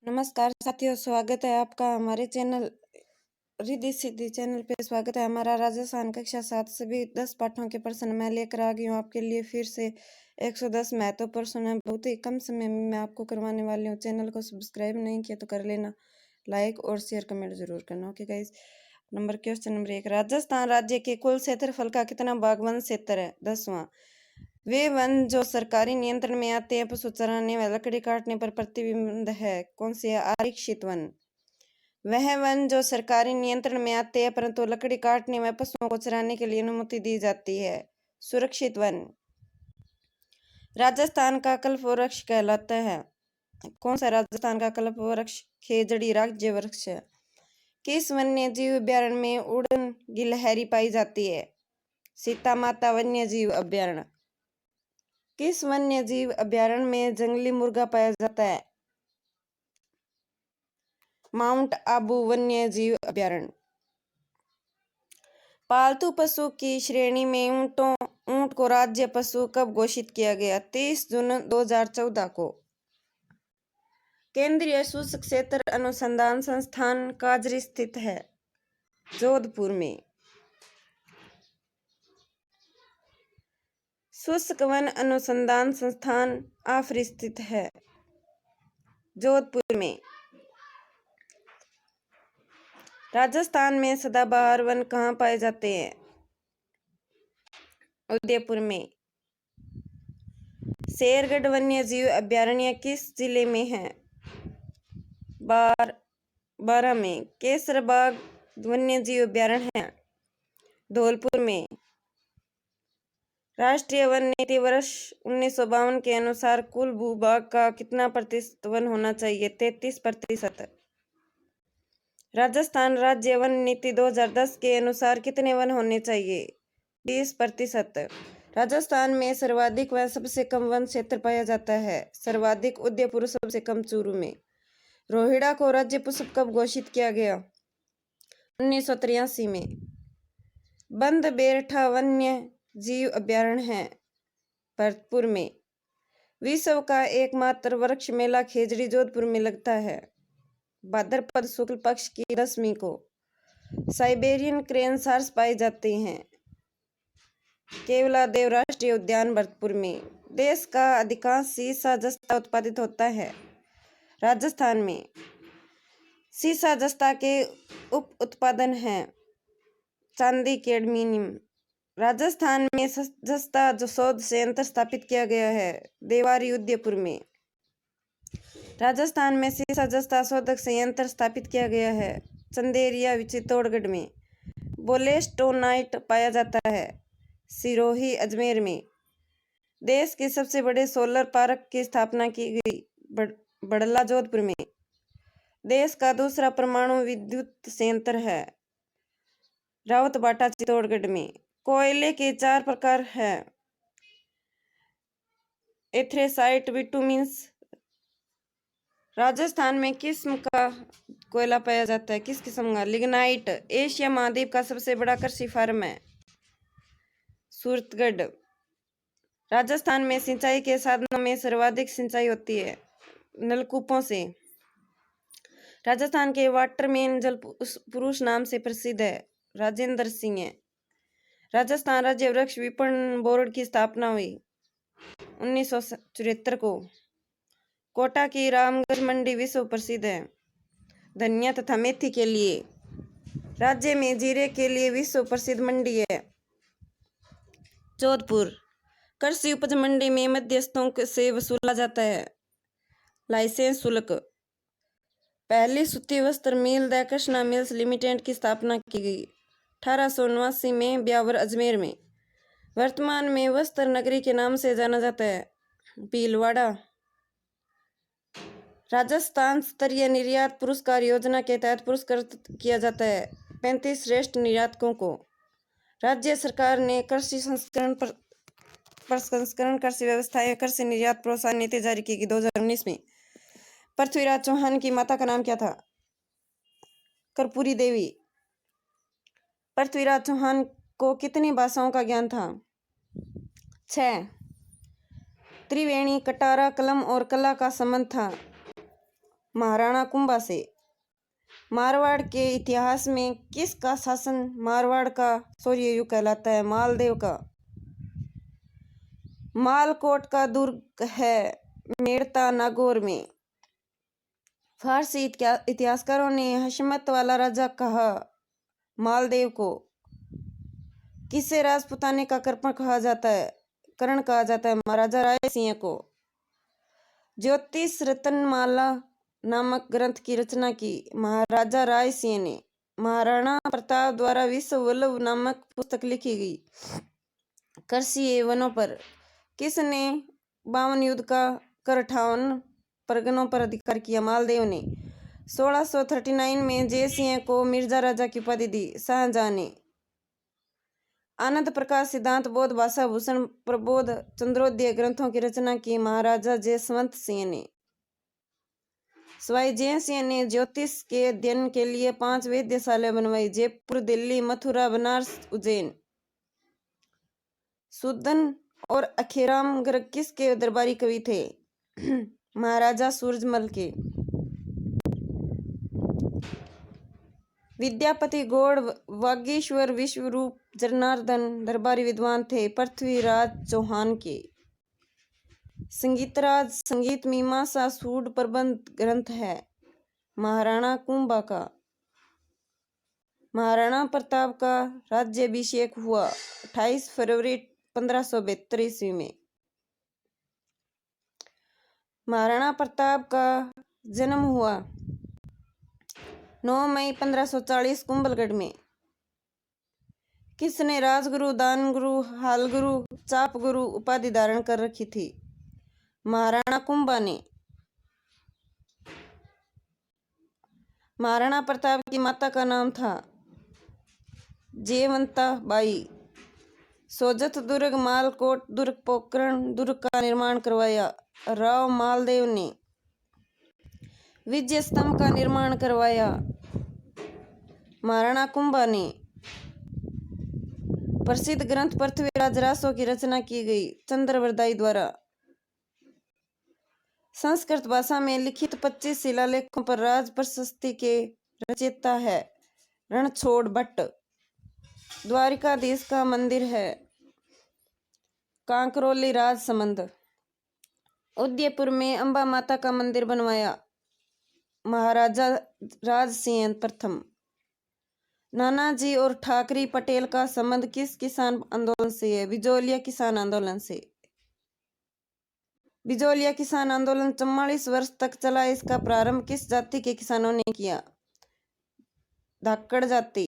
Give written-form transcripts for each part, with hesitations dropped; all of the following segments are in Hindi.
नमस्कार साथियों, स्वागत है आपका हमारे चैनल रिद्धि सिद्धि चैनल पे। स्वागत है हमारा राजस्थान कक्षा 7 सभी 10 पाठों के प्रश्न मैं लेकर आ गई हूँ आपके लिए। फिर से 110 महत्वपूर्ण प्रश्न है, बहुत ही कम समय में मैं आपको करवाने वाली हूँ। चैनल को सब्सक्राइब नहीं किया तो कर लेना, लाइक और शेयर कमेंट जरूर करना। Okay guys, question number 1, Rajasthan राज्य के कुल क्षेत्रफल का कितना भाग वन क्षेत्र है? 10वां। वे वन जो सरकारी नियंत्रण में आते हैं पशु चराने व लकड़ी काटने पर प्रतिबंध है, कौन से है? आरक्षित वन। वह वन जो सरकारी नियंत्रण में आते हैं परंतु लकड़ी काटने व पशुओं को चराने के लिए अनुमति दी जाती है, सुरक्षित वन। राजस्थान का कल्प वृक्ष कहलाता है, कौन सा राजस्थान का कल्प वृक्ष? खेजड़ी राज्य वृक्ष है। किस वन्य जीव अभ्यारण्य में उड़न गिलहरी पाई जाती है? सीता माता वन्य जीव अभ्यारण्य। किस वन्य जीव अभ्यारण्य में जंगली मुर्गा पाया जाता है? माउंट आबू वन्य जीव अभ्यारण्य। पालतू पशु की श्रेणी में ऊंट को राज्य पशु कब घोषित किया गया? 30 जून 2014 को। केंद्रीय शुष्क क्षेत्र अनुसंधान संस्थान काजरी स्थित है, जोधपुर में। शुष्क वन अनुसंधान संस्थान आफरी स्थित है, जोधपुर में। राजस्थान में सदाबहार वन कहाँ पाए जाते हैं? उदयपुर में। शेरगढ़ वन्य जीव अभ्यारण्य किस जिले में है? बारां में। केसरबाग वन्य जीव अभ्यारण्य है, धौलपुर में। राष्ट्रीय वन नीति वर्ष 1952 के अनुसार कुल भूभाग का कितना प्रतिशत वन होना चाहिए? 33%। राजस्थान राज्य वन नीति 2010 के अनुसार कितने वन होने चाहिए? 20%। राजस्थान में सर्वाधिक व सबसे कम वन क्षेत्र पाया जाता है, सर्वाधिक उदयपुर, सबसे कम चूरू में। रोहिड़ा को राज्य पुष्प कब घोषित किया गया? 1983 में। बंद बेरठा वन्य जीव अभ्यारण्य है, भरतपुर में। विश्व का एकमात्र वृक्ष मेला खेजड़ी जोधपुर में लगता है, भाद्रपद शुक्ल पक्ष की 10वीं को। साइबेरियन क्रेन सार्स पाए जाते हैं, केवलादेव राष्ट्रीय उद्यान, भरतपुर में। देश का अधिकांश सीसा जस्ता उत्पादित होता है, राजस्थान में। सीसा जस्ता के उप उत्पादन हैं चांदी, कैडमियम। राजस्थान में जस्ता जो शोध संयंत्र स्थापित किया गया है, देवारी, उदयपुर में। राजस्थान में सीसा जस्ता शोधक संयंत्र स्थापित किया गया है, चंदेरिया, चित्तौड़गढ़ में। बोलेस्टोनाइट पाया जाता है, सिरोही, अजमेर में। देश के सबसे बड़े सोलर पार्क की स्थापना की गई, बड़ला, जोधपुर में। देश का दूसरा परमाणु विद्युत संयंत्र है, रावतबाटा, चित्तौड़गढ़ में। कोयले के 4 प्रकार हैं, एथ्रेसाइट, बिटुमिन्स। राजस्थान में किस्म का कोयला पाया जाता है? किस किस्म का? लिग्नाइट। एशिया महाद्वीप का सबसे बड़ा कृषि फार्म है, सूरतगढ़। राजस्थान में सिंचाई के साधनों में सर्वाधिक सिंचाई होती है नलकूपों से। राजस्थान के वाटरमैन जल पुरुष नाम से प्रसिद्ध है, राजेंद्र सिंह है। राजस्थान राज्य वृक्ष विपणन बोर्ड की स्थापना हुई 1974 को। कोटा की रामगढ़ मंडी विश्व प्रसिद्ध है धनिया तथा मेथी के लिए। राज्य में जीरे के लिए विश्व प्रसिद्ध मंडी है, जोधपुर। कृषि उपज मंडी में मध्यस्थों से वसूला जाता है लाइसेंस शुल्क। पहली सूती वस्त्र मिल द कृष्णा मिल्स लिमिटेड की स्थापना की गई 1879 में, ब्यावर, अजमेर में। वर्तमान में वस्त्र नगरी के नाम से जाना जाता है, भीलवाड़ा। राजस्थान स्तरीय निर्यात पुरस्कार योजना के तहत पुरस्कृत किया जाता है 35 श्रेष्ठ निर्यातकों को। राज्य सरकार ने कृषि संस्करण प्रसंस्करण, कृषि व्यवस्थाएं, कृषि निर्यात प्रोत्साहन नीति जारी की 2019 में। पृथ्वीराज चौहान की माता का नाम क्या था? कर्पूरी देवी। पृथ्वीराज चौहान को कितनी भाषाओं का ज्ञान था? 6। त्रिवेणी, कटारा, कलम और कला का संबंध था, महाराणा कुंभा से। मारवाड़ के इतिहास में किसका शासन मारवाड़ का शौर्य युग कहलाता है? मालदेव का। मालकोट का दुर्ग है मेड़ता नागौर में। फारसी इतिहासकारों ने हशमत वाला राजा कहा मालदेव को। किसे राजपुताने का कर्ण कहा जाता है? महाराजा राय सिंह को। ज्योतिष रत्नमाला नामक ग्रंथ की रचना की महाराजा राय सिंह ने। महाराणा प्रताप द्वारा विश्व वल्लभ नामक पुस्तक लिखी गई। कृषि एवं वनों पर किसने 52 युद्ध का कर 58 परगनों पर अधिकार किया? मालदेव ने। 1639 में जय सिंह को मिर्जा राजा की उपाधि दी शाहजहां ने। आनंद प्रकाश सिद्धांत बोध भाषा भूषण प्रबोध चंद्रोदय ग्रंथों की रचना की महाराजा जयवंत सिंह ने। सवाई जय सिंह ने ज्योतिष के अध्ययन के लिए 5 वेधशालाएं बनवाई। जयपुर, दिल्ली, मथुरा, बनारस, उज्जैन। सुदन और अखेराम गर्ग किसके दरबारी कवि थे? महाराजा सूरजमल के। विद्यापति गौड़ वागीश्वर विश्वरूप जनार्दन दरबारी विद्वान थे पृथ्वीराज चौहान के। संगीतराज संगीत मीमांसा सूड प्रबंध ग्रंथ है महाराणा कुंभा का। महाराणा प्रताप का राज्याभिषेक हुआ 28 फरवरी 1572 ईस्वी में। महाराणा प्रताप का जन्म हुआ 9 मई 1540 कुंभलगढ़ में। किसने राजगुरु, दानगुरु, हालगुरु, चापगुरु उपाधि धारण कर रखी थी? महाराणा कुंभा ने। महाराणा प्रताप की माता का नाम था जयवंता बाई। सोजत दुर्ग, मालकोट दुर्ग, पोखरण दुर्ग का निर्माण करवाया राव मालदेव ने। विजय स्तंभ का निर्माण करवाया महाराणा कुंभा ने। प्रसिद्ध ग्रंथ पृथ्वीराज रासो की रचना की गई चंद्रवरदाई द्वारा। संस्कृत भाषा में लिखित 25 शिलालेखों पर राज प्रशस्ति के रचयिता है रणछोड़ भट्ट। द्वारिकाधीश का मंदिर है कांकरोली राजसमंद। उदयपुर में अंबा माता का मंदिर बनवाया महाराजा राज सिंह प्रथम। नानाजी और ठाकरी पटेल का संबंध किस किसान आंदोलन से है? बिजोलिया किसान आंदोलन से। बिजोलिया किसान आंदोलन 44 वर्ष तक चला। इसका प्रारंभ किस जाति के किसानों ने किया? धाकड़ जाति।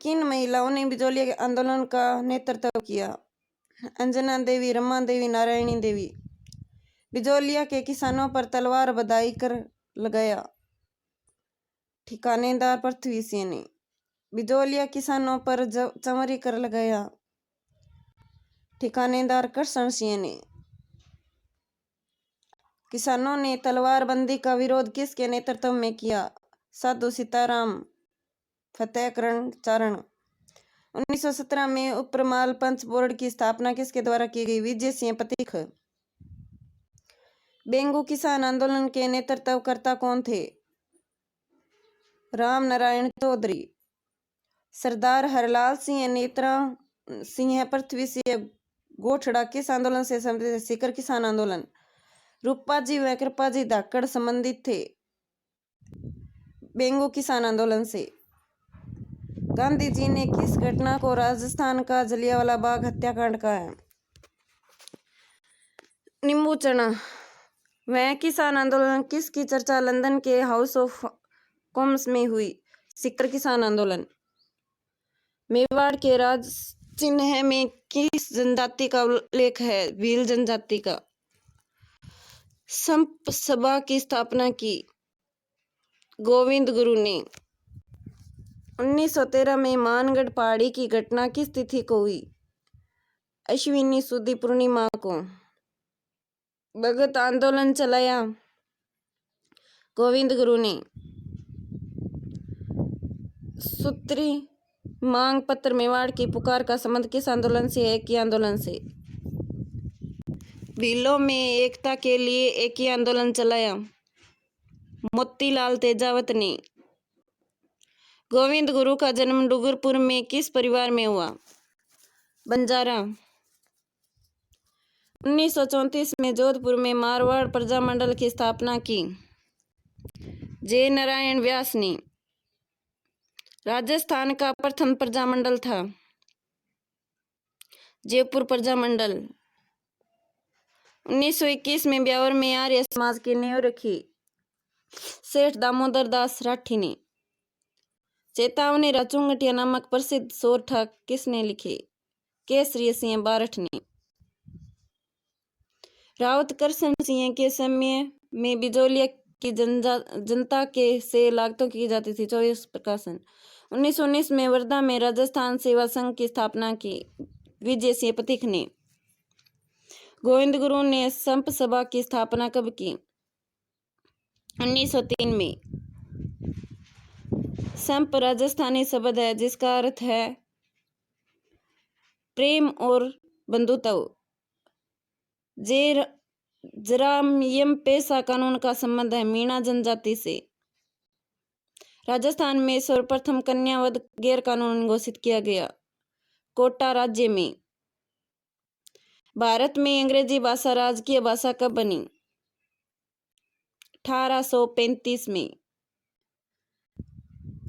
किन महिलाओं ने बिजोलिया आंदोलन का नेतृत्व किया? अंजना देवी, रमा देवी, नारायणी देवी। बिजोलिया के किसानों पर तलवार बधाई कर लगाया ठिकानेदार पृथ्वी सिंह ने। बिजोलिया किसानों पर चंवरी कर लगाया ठिकानेदार कृष्ण सिंह ने। किसानों ने तलवारबंदी का विरोध किसके नेतृत्व में किया? साधु सीताराम फतेहकरण चारण। 1917 में उपरमाल पंच बोर्ड की स्थापना किसके द्वारा की गई? विजय सिंह पथिक। बेंगू किसान आंदोलन के नेतृत्वकर्ता कौन थे? राम नारायण चौधरी। सरदार हरलाल सिंह, नेत्रा सिंह, पृथ्वी सिंह गोठड़ा किस आंदोलन से संबंधित है? सीकर किसान आंदोलन। रूपाजी व कृपाजी धाकड़ संबंधित थे बेंगू किसान आंदोलन से। गांधी जी ने किस घटना को राजस्थान का जलियांवाला बाग हत्याकांड कहा है? नींबू चना। वह किसान आंदोलन किसकी चर्चा लंदन के हाउस ऑफ कॉमन्स में हुई? सीकर किसान आंदोलन। मेवाड़ के राज चिन्ह में किस जनजाति का उल्लेख है? भील जनजाति का। संप सभा की स्थापना की गोविंद गुरु ने। 1913 में मानगढ़ पहाड़ी की घटना किस तिथि को हुई? अश्विनी सुदी पूर्णिमा को। भगत आंदोलन चलाया गोविंद गुरु ने। सूत्री मांग पत्र मेवाड़ की पुकार का संबंध किस आंदोलन से है? की आंदोलन से। भीलों में एकता के लिए एक ही आंदोलन चलाया मोतीलाल तेजावत ने। गोविंद गुरु का जन्म डूंगरपुर में किस परिवार में हुआ? बंजारा। 1934 में जोधपुर में मारवाड़ प्रजामंडल की स्थापना की। जय नारायण व्यास ने। राजस्थान का प्रथम प्रजामंडल था। जयपुर प्रजामंडल। 1921 में ब्यावर में आर्य समाज की नींव रखी। सेठ दामोदर दास राठी ने। चेतावनी राचुंगटिया नामक प्रसिद्ध सोरठा किसने लिखे? केसरी सिंह बारठ ने। रावत कृष्ण सिंह के समय में बिजौलिया की जनता के से लागतों की जाती थी। 24 प्रकाशन। 1919 में वर्धा में राजस्थान सेवा संघ की स्थापना की। विजय सिंह पथिक ने। गोविंद गुरु ने संप सभा की स्थापना कब की? 1903 में। संप राजस्थानी शब्द है जिसका अर्थ है प्रेम और बंधुता। जरायम पेशा कानून का संबंध है मीणा जनजाति से। राजस्थान में सर्वप्रथम कन्यावध गैर कानूनी घोषित किया गया। कोटा राज्य में। भारत में अंग्रेजी भाषा राजकीय भाषा कब बनी? 1835 में।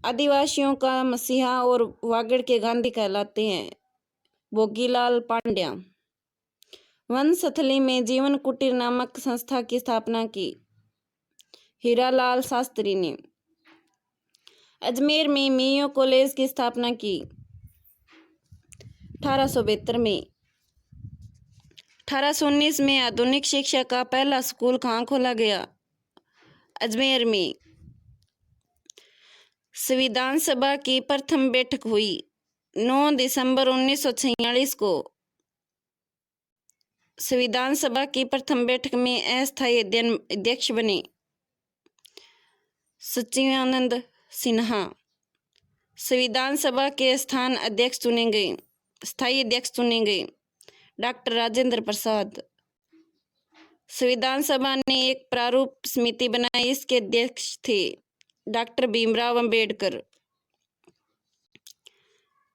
आदिवासियों का मसीहा और वागड़ के गांधी कहलाते हैं भोगीलाल पांड्या। वनस्थली में जीवन कुटीर नामक संस्था की स्थापना की। हीरालाल शास्त्री ने। अजमेर में मेयो कॉलेज की स्थापना की। 1872 में। 1819 में आधुनिक शिक्षा का पहला स्कूल कहाँ खोला गया? अजमेर में। संविधान सभा की प्रथम बैठक हुई 9 दिसंबर 1946 को। संविधान सभा की प्रथम बैठक में अस्थायी अध्यक्ष बने सच्चिदानंद सिन्हा। संविधान सभा के स्थान अध्यक्ष चुने गए स्थायी अध्यक्ष चुने गए डॉक्टर राजेंद्र प्रसाद। संविधान सभा ने एक प्रारूप समिति बनाई, इसके अध्यक्ष थे डॉक्टर भीमराव अंबेडकर।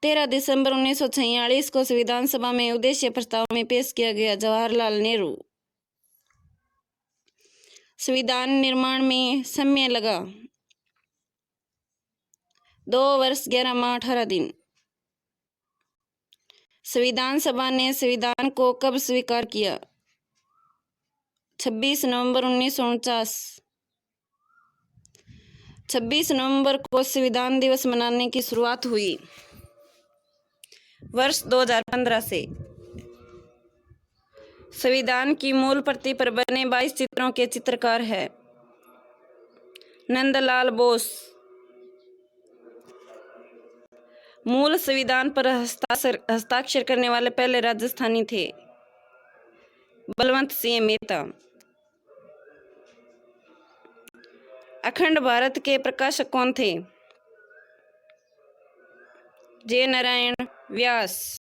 13 दिसंबर 1946 को संविधान सभा में उद्देश्य प्रस्ताव में पेश किया गया जवाहरलाल नेहरू। संविधान निर्माण में समय लगा 2 वर्ष 11 माह 18 दिन। संविधान सभा ने संविधान को कब स्वीकार किया? 26 नवंबर 1949। 26 नवंबर को संविधान दिवस मनाने की शुरुआत हुई वर्ष 2015 से। संविधान की मूल प्रति पर बने 22 चित्रों के चित्रकार है नंदलाल बोस। मूल संविधान पर हस्ताक्षर करने वाले पहले राजस्थानी थे बलवंत सिंह मेहता। अखंड भारत के प्रकाशक कौन थे? जय नारायण व्यास।